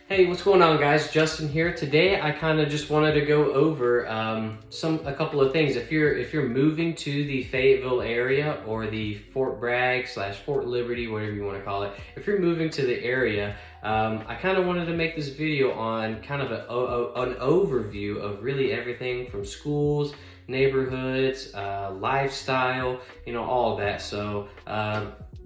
Hey, what's going on, guys? Justin here. Today, I kind of just wanted to go over a couple of things. If you're moving to the Fayetteville area or the Fort Bragg / Fort Liberty, whatever you want to call it, if you're moving to the area, I kind of wanted to make this video on kind of an overview of really everything from schools, neighborhoods, lifestyle, all of that. So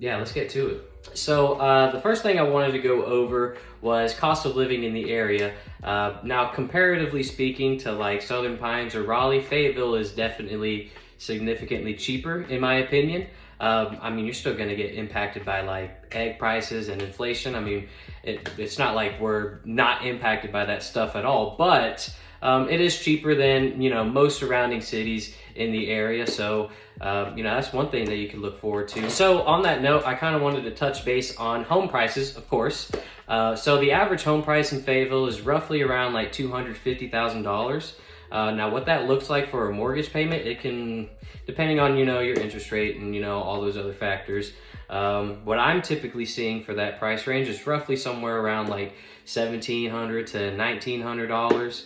yeah, let's get to it. So the first thing I wanted to go over was cost of living in the area. Now, comparatively speaking to like Southern Pines or Raleigh, Fayetteville is definitely significantly cheaper in my opinion. I mean, you're still going to get impacted by like egg prices and inflation. I mean, it's not like we're not impacted by that stuff at all, but it is cheaper than, most surrounding cities in the area. So, that's one thing that you can look forward to. So on that note, I kind of wanted to touch base on home prices, of course. So the average home price in Fayetteville is roughly around like $250,000. Now what that looks like for a mortgage payment, it can, depending on, your interest rate and, all those other factors. What I'm typically seeing for that price range is roughly somewhere around like $1,700 to $1,900.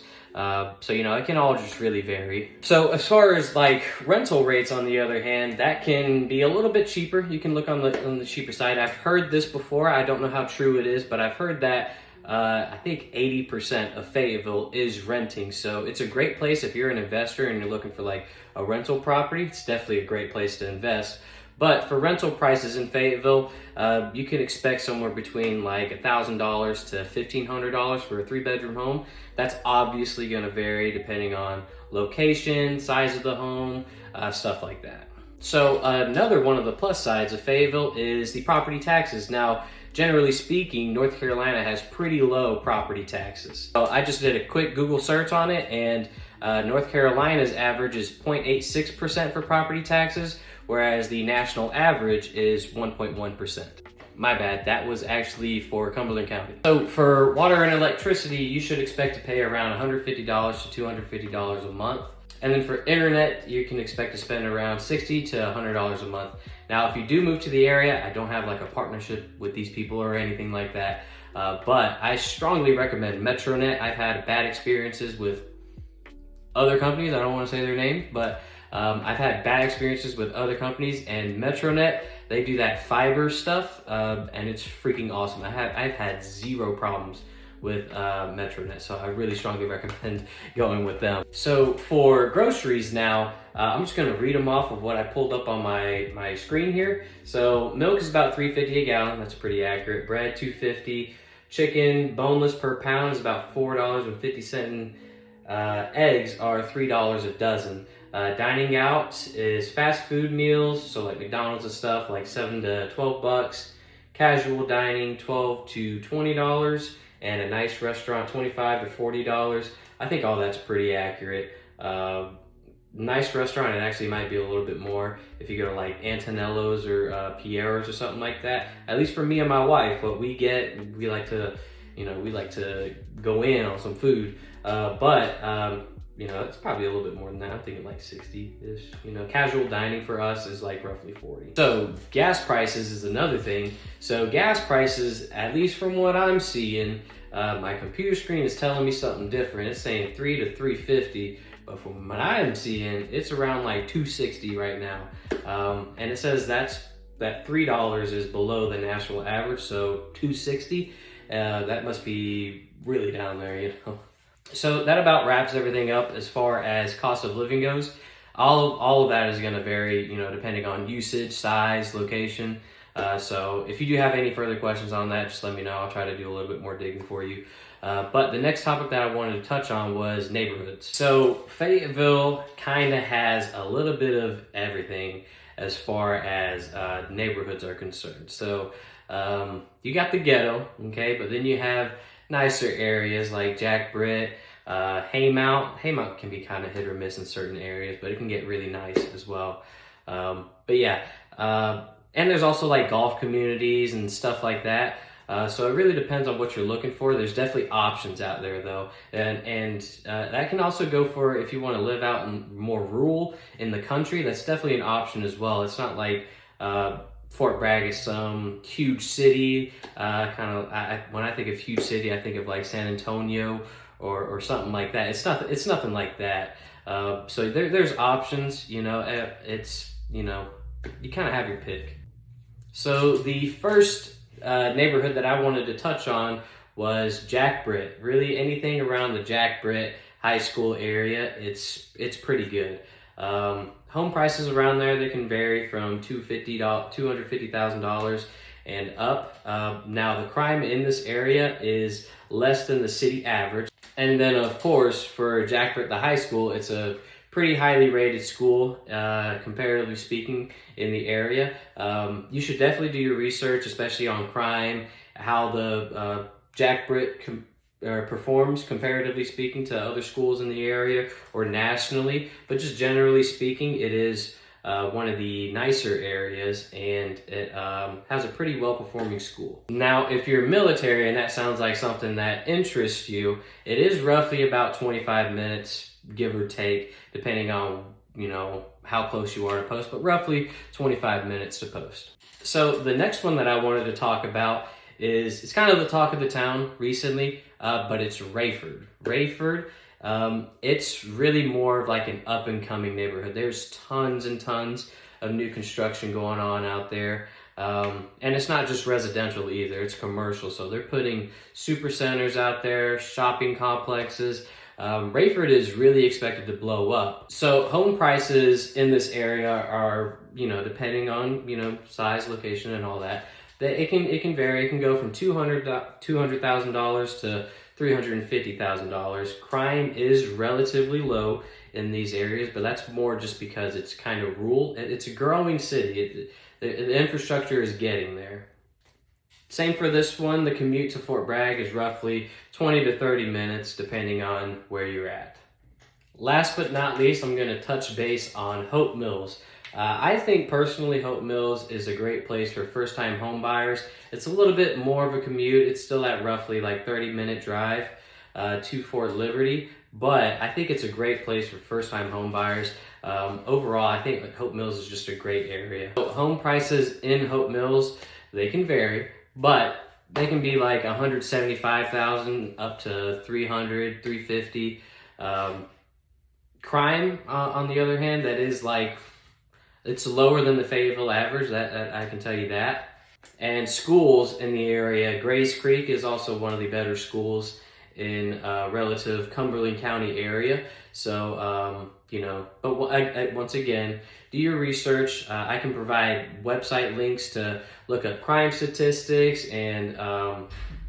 So, it can all just really vary. So as far as like rental rates, on the other hand, that can be a little bit cheaper. You can look on the cheaper side. I've heard this before. I don't know how true it is, but I've heard that I think 80% of Fayetteville is renting. So it's a great place if you're an investor and you're looking for like a rental property. It's definitely a great place to invest. But for rental prices in Fayetteville, you can expect somewhere between like $1,000 to $1,500 for a 3-bedroom home. That's obviously going to vary depending on location, size of the home, stuff like that. So another one of the plus sides of Fayetteville is the property taxes. Now, generally speaking, North Carolina has pretty low property taxes. So I just did a quick Google search on it, and North Carolina's average is 0.86% for property taxes, whereas the national average is 1.1%. My bad, that was actually for Cumberland County. So for water and electricity, you should expect to pay around $150 to $250 a month. And then for internet, you can expect to spend around $60 to $100 a month. Now, if you do move to the area, I don't have like a partnership with these people or anything like that, but I strongly recommend MetroNet. I've had bad experiences with other companies. I don't want to say their names, but I've had bad experiences with other companies, and MetroNet, they do that fiber stuff, and it's freaking awesome. I've had zero problems with MetroNet, so I really strongly recommend going with them. So for groceries now, I'm just gonna read them off of what I pulled up on my screen here. So milk is about $3.50 a gallon, that's pretty accurate. Bread, $2.50. Chicken, boneless per pound, is about $4.50. Eggs are $3 a dozen. Dining out is fast food meals, so like McDonald's and stuff, like $7 to $12. Casual dining, $12 to $20. And a nice restaurant, $25 to $40. I think all that's pretty accurate. Nice restaurant, it actually might be a little bit more if you go to like Antonello's or Piero's or something like that. At least for me and my wife, what we get, we like to go in on some food. But it's probably a little bit more than that. I'm thinking like 60-ish. Casual dining for us is like roughly 40. So gas prices is another thing. So gas prices, at least from what I'm seeing, my computer screen is telling me something different. It's saying $3 to $3.50, but from what I'm seeing, it's around like $2.60 right now. And it says that $3 is below the national average, so $2.60. That must be really down there, So that about wraps everything up as far as cost of living goes. All of that is going to vary, depending on usage, size, location. So if you do have any further questions on that, just let me know. I'll try to do a little bit more digging for you. But the next topic that I wanted to touch on was neighborhoods. So Fayetteville kind of has a little bit of everything as far as neighborhoods are concerned. So you got the ghetto, okay, but then you have nicer areas like Jack Britt, Haymount. Haymount can be kind of hit or miss in certain areas, but it can get really nice as well. But yeah, and there's also like golf communities and stuff like that. So it really depends on what you're looking for. There's definitely options out there though. And that can also go for if you want to live out in more rural in the country, that's definitely an option as well. It's not like Fort Bragg is some huge city. When I think of huge city, I think of like San Antonio or something like that. It's nothing like that. So there's options. It's you kind of have your pick. So the first neighborhood that I wanted to touch on was Jack Britt. Really, anything around the Jack Britt High School area, it's pretty good. Home prices around there, they can vary from $250,000 and up. Now the crime in this area is less than the city average. And then of course for Jack Britt, the high school, it's a pretty highly rated school, comparatively speaking, in the area. You should definitely do your research, especially on crime, how the Jack Britt performs comparatively speaking to other schools in the area or nationally. But just generally speaking, it is one of the nicer areas, and it has a pretty well-performing school. Now, if you're military and that sounds like something that interests you, it is roughly about 25 minutes, give or take, depending on how close you are to post, but roughly 25 minutes to post. So the next one that I wanted to talk about it's kind of the talk of the town recently, but it's Rayford. Rayford, it's really more of like an up-and-coming neighborhood. There's tons and tons of new construction going on out there. And it's not just residential either, it's commercial. So they're putting super centers out there, shopping complexes. Rayford is really expected to blow up. So home prices in this area are, depending on, size, location, and all that, it can vary. It can go from $200,000 to $350,000. Crime is relatively low in these areas, but that's more just because it's kind of rural. It's a growing city. The infrastructure is getting there. Same for this one. The commute to Fort Bragg is roughly 20 to 30 minutes, depending on where you're at. Last but not least, I'm going to touch base on Hope Mills. I think personally Hope Mills is a great place for first-time home buyers. It's a little bit more of a commute. It's still at roughly like 30-minute drive to Fort Liberty, but I think it's a great place for first-time home buyers. Overall, I think Hope Mills is just a great area. So home prices in Hope Mills, they can vary, but they can be like $175,000 up to $300,000, $350,000. Crime, on the other hand, that is like, it's lower than the Fayetteville average, that I can tell you that. And schools in the area, Grays Creek is also one of the better schools in relative Cumberland County area. So, but once again, do your research. I can provide website links to look up crime statistics, and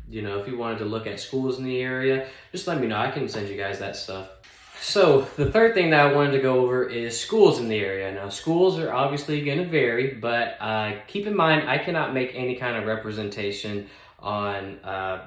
if you wanted to look at schools in the area, just let me know. I can send you guys that stuff. So the third thing that I wanted to go over is schools in the area. Now, schools are obviously going to vary, but keep in mind, I cannot make any kind of representation on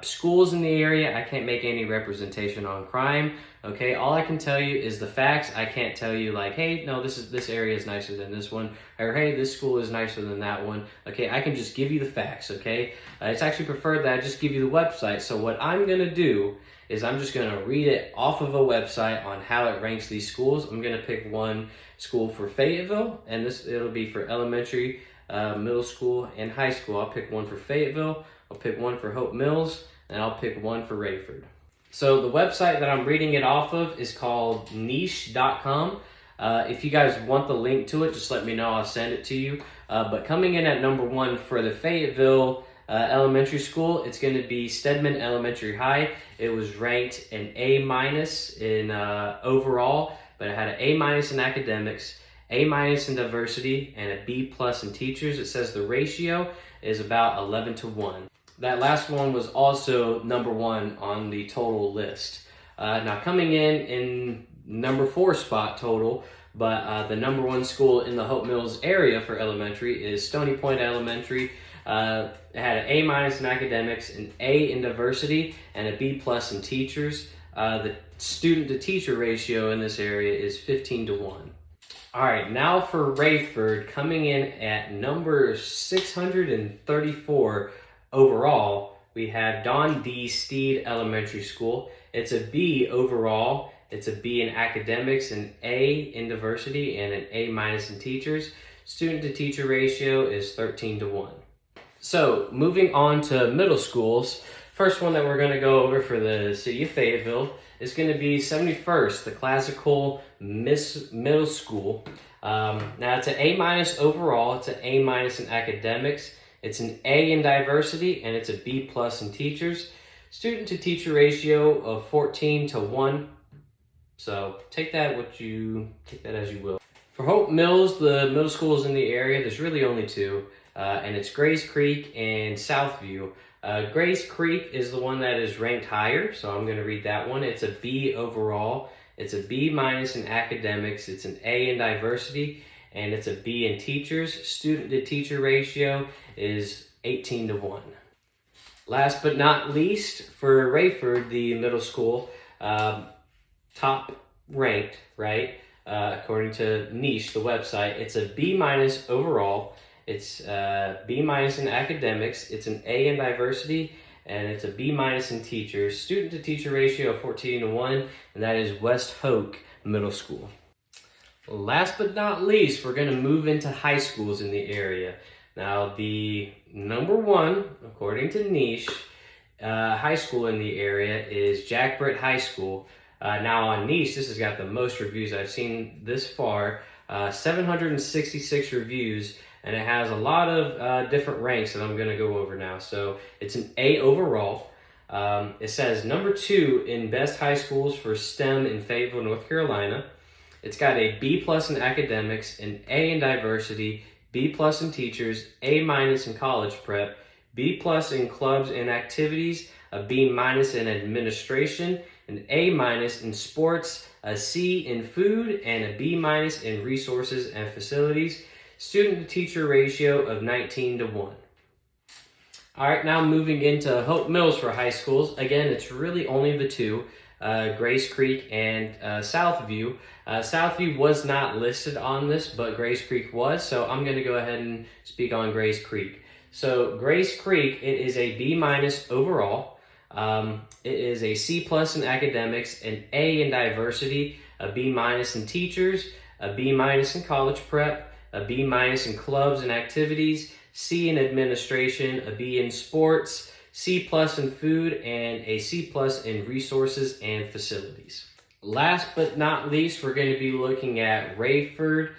schools in the area. I can't make any representation on crime. Okay, all I can tell you is the facts. I can't tell you like, hey, no, this area is nicer than this one, or hey, this school is nicer than that one. Okay, I can just give you the facts. Okay, it's actually preferred that I just give you the website. So what I'm gonna do is I'm just gonna read it off of a website on how it ranks these schools. I'm gonna pick one school for Fayetteville, and it'll be for elementary, middle school, and high school. I'll pick one for Fayetteville, I'll pick one for Hope Mills, and I'll pick one for Rayford. So the website that I'm reading it off of is called niche.com. If you guys want the link to it, just let me know, I'll send it to you. But coming in at number one for the Fayetteville elementary school, it's going to be Stedman Elementary High. It was ranked an A- in overall, but it had an A- in academics, A- in diversity, and a B+ in teachers. It says the ratio is about 11-1. That last one was also number one on the total list. Now coming in number 4 spot total, but the number one school in the Hope Mills area for elementary is Stony Point Elementary. It had an A- in academics, an A in diversity, and a B+ in teachers. The student to teacher ratio in this area is 15-1. All right, now for Rayford, coming in at number 634 overall, we have Don D. Steed Elementary School. It's a B overall. It's a B in academics, an A in diversity, and an A- in teachers. Student to teacher ratio is 13-1. So moving on to middle schools, first one that we're going to go over for the city of Fayetteville is going to be 71st, the classical middle school. Now it's an A- overall, it's an A- in academics, it's an A in diversity, and it's a B+ in teachers. Student to teacher ratio of 14-1. So take that as you will. For Hope Mills, the middle schools in the area, there's really only two, and it's Grays Creek and Southview. Grays Creek is the one that is ranked higher, so I'm going to read that one. It's a B overall, it's a B- in academics, it's an A in diversity, and it's a B in teachers. Student to teacher ratio is 18-1. Last but not least, for Rayford, the middle school, top ranked, right? According to Niche, the website, it's a B- overall, it's B- in academics, it's an A in diversity, and it's a B- in teachers. Student to teacher ratio of 14-1, and that is West Hoke Middle School. Last but not least, we're going to move into high schools in the area. Now, the number one, according to Niche, high school in the area is Jack Britt High School. Now on Niche, this has got the most reviews I've seen this far, 766 reviews, and it has a lot of different ranks that I'm going to go over now. So it's an A overall. It says number 2 in best high schools for STEM in Fayetteville, North Carolina. It's got a B+ in academics, an A in diversity, B+ in teachers, A- in college prep, B+ in clubs and activities, a B- in administration, an A- in sports, a C in food, and a B- in resources and facilities. Student to teacher ratio of 19-1. All right, now moving into Hope Mills for high schools. Again, it's really only the two, Grays Creek and Southview. Southview was not listed on this, but Grays Creek was, so I'm going to go ahead and speak on Grays Creek. So Grays Creek, it is a B- overall. It is a C+ in academics, an A in diversity, a B- in teachers, a B- in college prep, a B- in clubs and activities, C in administration, a B in sports, C+ in food, and a C+ in resources and facilities. Last but not least, we're going to be looking at Rayford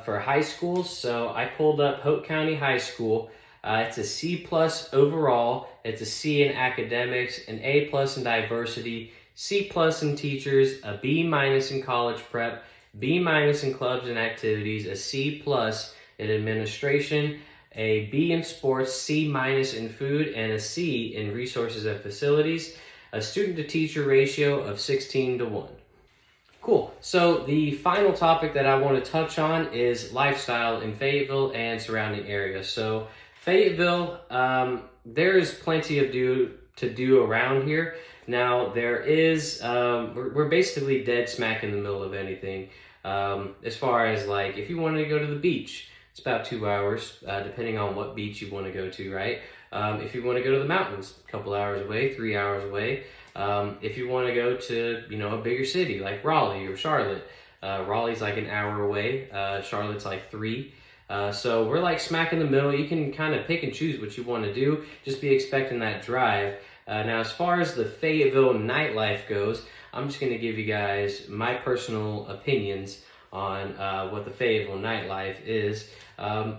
for high schools. So I pulled up Hope County High School. It's a C+ overall, it's a C in academics, an A+ in diversity, C+ in teachers, a B- in college prep, B- in clubs and activities, a C+ in administration, a B in sports, C- in food, and a C in resources and facilities. A student to teacher ratio of 16-1. Cool. So the final topic that I want to touch on is lifestyle in Fayetteville and surrounding areas. So Fayetteville, there is plenty to do around here. Now there is, we're basically dead smack in the middle of anything. As far as like, if you want to go to the beach, it's about 2 hours, depending on what beach you want to go to, right? If you want to go to the mountains, a couple hours away, 3 hours away. If you want to go to, a bigger city like Raleigh or Charlotte, Raleigh's like an hour away, Charlotte's like 3. So we're like smack in the middle. You can kind of pick and choose what you want to do. Just be expecting that drive. Now, as far as the Fayetteville nightlife goes, I'm just going to give you guys my personal opinions on what the Fayetteville nightlife is.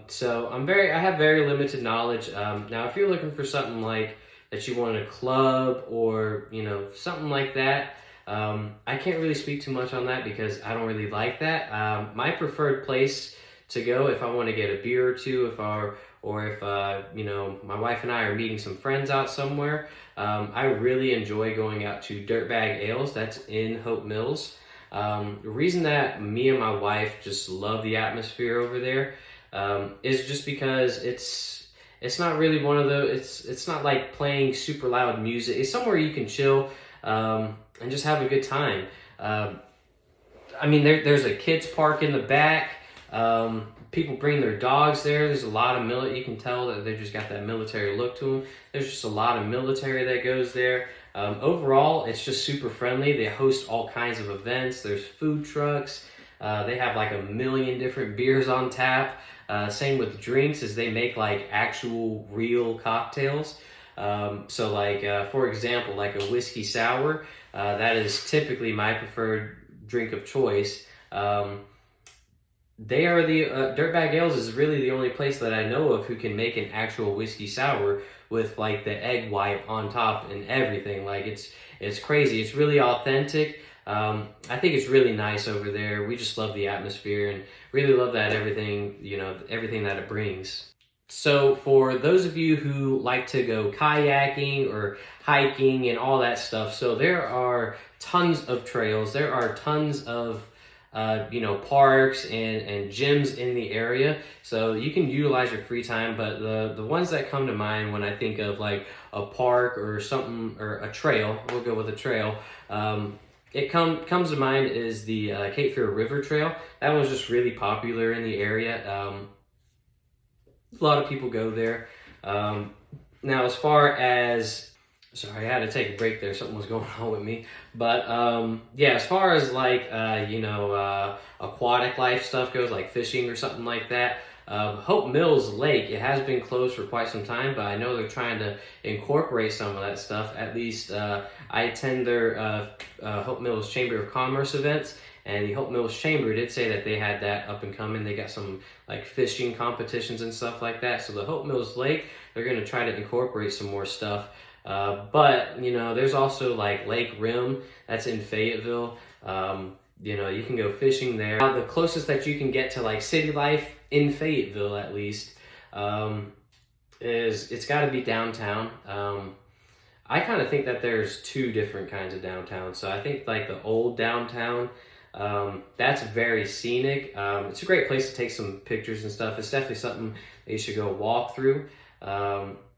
So I have very limited knowledge. Now, if you're looking for something like that you want a club or, something like that, I can't really speak too much on that because I don't really like that. My preferred place to go if I want to get a beer or two, if my wife and I are meeting some friends out somewhere, I really enjoy going out to Dirtbag Ales. That's in Hope Mills. The reason that me and my wife just love the atmosphere over there is just because it's not really one of those, it's not like playing super loud music. It's somewhere you can chill and just have a good time. There's a kids park in the back. People bring their dogs there. There's a lot of you can tell that they just got that military look to them. There's just a lot of military that goes there. Overall, it's just super friendly. They host all kinds of events. There's food trucks. They have like a million different beers on tap. Same with drinks, as they make like actual real cocktails. So like, for example, like a whiskey sour, that is typically my preferred drink of choice. They are the Dirtbag Ales is really the only place that I know of who can make an actual whiskey sour with like the egg white on top and everything. Like it's crazy. It's really authentic. I think it's really nice over there. We just love the atmosphere and really love that everything, everything that it brings. So for those of you who like to go kayaking or hiking and all that stuff, so there are tons of trails. There are tons of parks and gyms in the area, so you can utilize your free time. But the ones that come to mind when I think of like a park or something, or a trail, we'll go with a trail. It comes to mind is the Cape Fear River Trail. That one's just really popular in the area. A lot of people go there. Now, as far as, sorry, I had to take a break there. Something was going on with me. But yeah, as far as like, aquatic life stuff goes, like fishing or something like that, Hope Mills Lake, it has been closed for quite some time, but I know they're trying to incorporate some of that stuff. At least I attend their Hope Mills Chamber of Commerce events, and the Hope Mills Chamber did say that they had that up and coming. They got some like fishing competitions and stuff like that. So the Hope Mills Lake, they're going to try to incorporate some more stuff. But there's also like Lake Rim, that's in Fayetteville. You can go fishing there. Now, the closest that you can get to like city life in Fayetteville, at least, is it's got to be downtown. I kind of think that there's two different kinds of downtown. So I think like the old downtown, that's very scenic. It's a great place to take some pictures and stuff. It's definitely something that you should go walk through.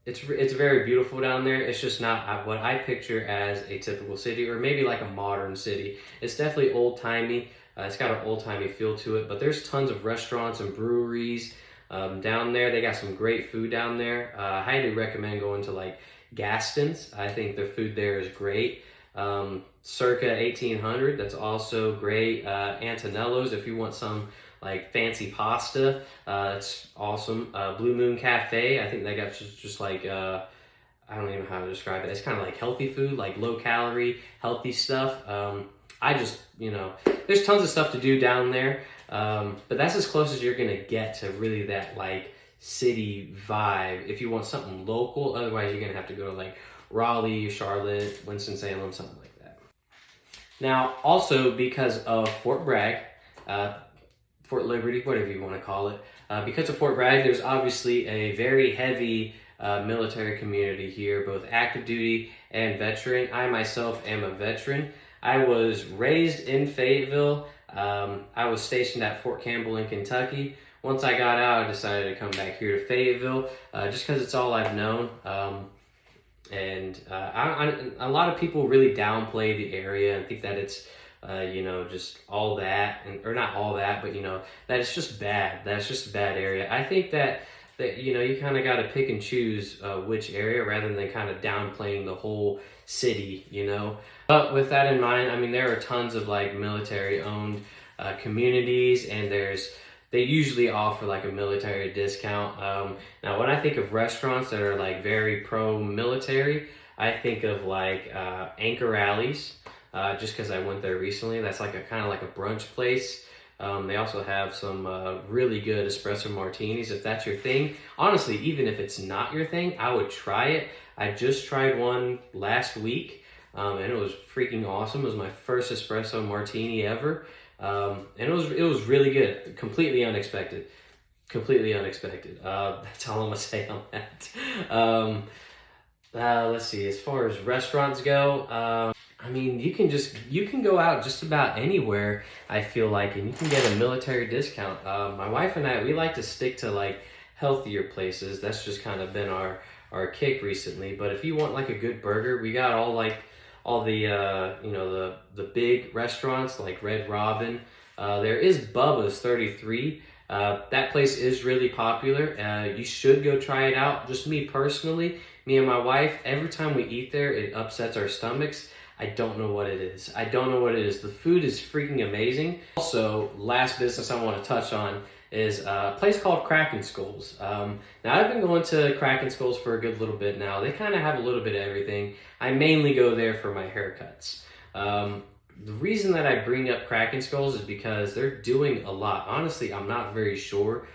It's very beautiful down there. It's just not what I picture as a typical city, or maybe like a modern city. It's definitely old-timey. It's got an old-timey feel to it, but there's tons of restaurants and breweries down there. They got some great food down there. I highly recommend going to like Gaston's. I think the food there is great. Circa 1800, that's also great. Antonello's, if you want some like fancy pasta, it's awesome. Blue Moon Cafe, I think they got just like I don't even know how to describe it. It's kind of like healthy food, like low calorie, healthy stuff. I just, there's tons of stuff to do down there, but that's as close as you're gonna get to really that like city vibe if you want something local. Otherwise, you're gonna have to go to like Raleigh, Charlotte, Winston-Salem, something like that. Now, also because of Fort Bragg, Fort Liberty, whatever you want to call it, because of Fort Bragg, there's obviously a very heavy military community here, both active duty and veteran. I myself am a veteran. I was raised in Fayetteville. I was stationed at Fort Campbell in Kentucky. Once I got out, I decided to come back here to Fayetteville, just because it's all I've known. A lot of people really downplay the area and think that it's, just all that, or not all that, but that it's just bad. That's just a bad area. I think that you kind of got to pick and choose which area, rather than kind of downplaying the whole city. But with that in mind, I mean, there are tons of like military-owned communities, and they usually offer like a military discount. Now, when I think of restaurants that are like very pro-military, I think of like Anchor Alley's, just because I went there recently. That's like a kind of like a brunch place. They also have some really good espresso martinis, if that's your thing. Honestly, even if it's not your thing, I would try it. I just tried one last week, and it was freaking awesome. It was my first espresso martini ever. And it was really good. Completely unexpected. That's all I'm gonna say on that. Let's see, as far as restaurants go, I mean, you can go out just about anywhere, I feel like, and you can get a military discount. My wife and I, we like to stick to like healthier places. That's just kind of been our kick recently. But if you want like a good burger, we got all the the big restaurants like Red Robin. There is Bubba's 33. That place is really popular. You should go try it out. Just me personally, me and my wife, every time we eat there, it upsets our stomachs. I don't know what it is. I don't know what it is. The food is freaking amazing. Also, last business I want to touch on is a place called Kraken Skulls. Now, I've been going to Kraken Skulls for a good little bit now. They kind of have a little bit of everything. I mainly go there for my haircuts. The reason that I bring up Kraken Skulls is because they're doing a lot. Honestly, I'm not very sure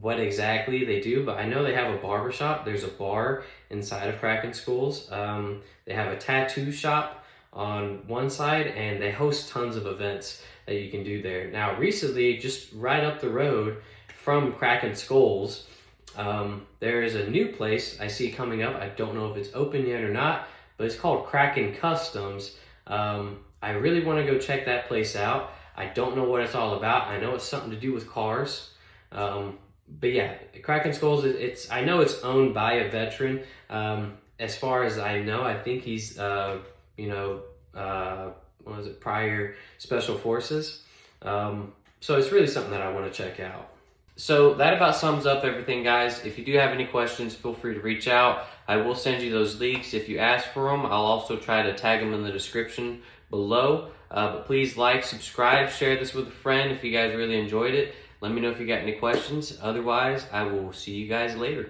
what exactly they do, but I know they have a barber shop. There's a bar inside of Kraken Skulls. They have a tattoo shop on one side, and they host tons of events that you can do there. Now, recently, just right up the road from Kraken Skulls, there is a new place I see coming up. I don't know if it's open yet or not, but it's called Kraken Customs. I really want to go check that place out. I don't know what it's all about. I know it's something to do with cars. But yeah, Kraken Skulls, I know it's owned by a veteran. As far as I know, I think he's, what was it, prior Special Forces. So it's really something that I want to check out. So that about sums up everything, guys. If you do have any questions, feel free to reach out. I will send you those links if you ask for them. I'll also try to tag them in the description below. But please like, subscribe, share this with a friend if you guys really enjoyed it. Let me know if you got any questions. Otherwise, I will see you guys later.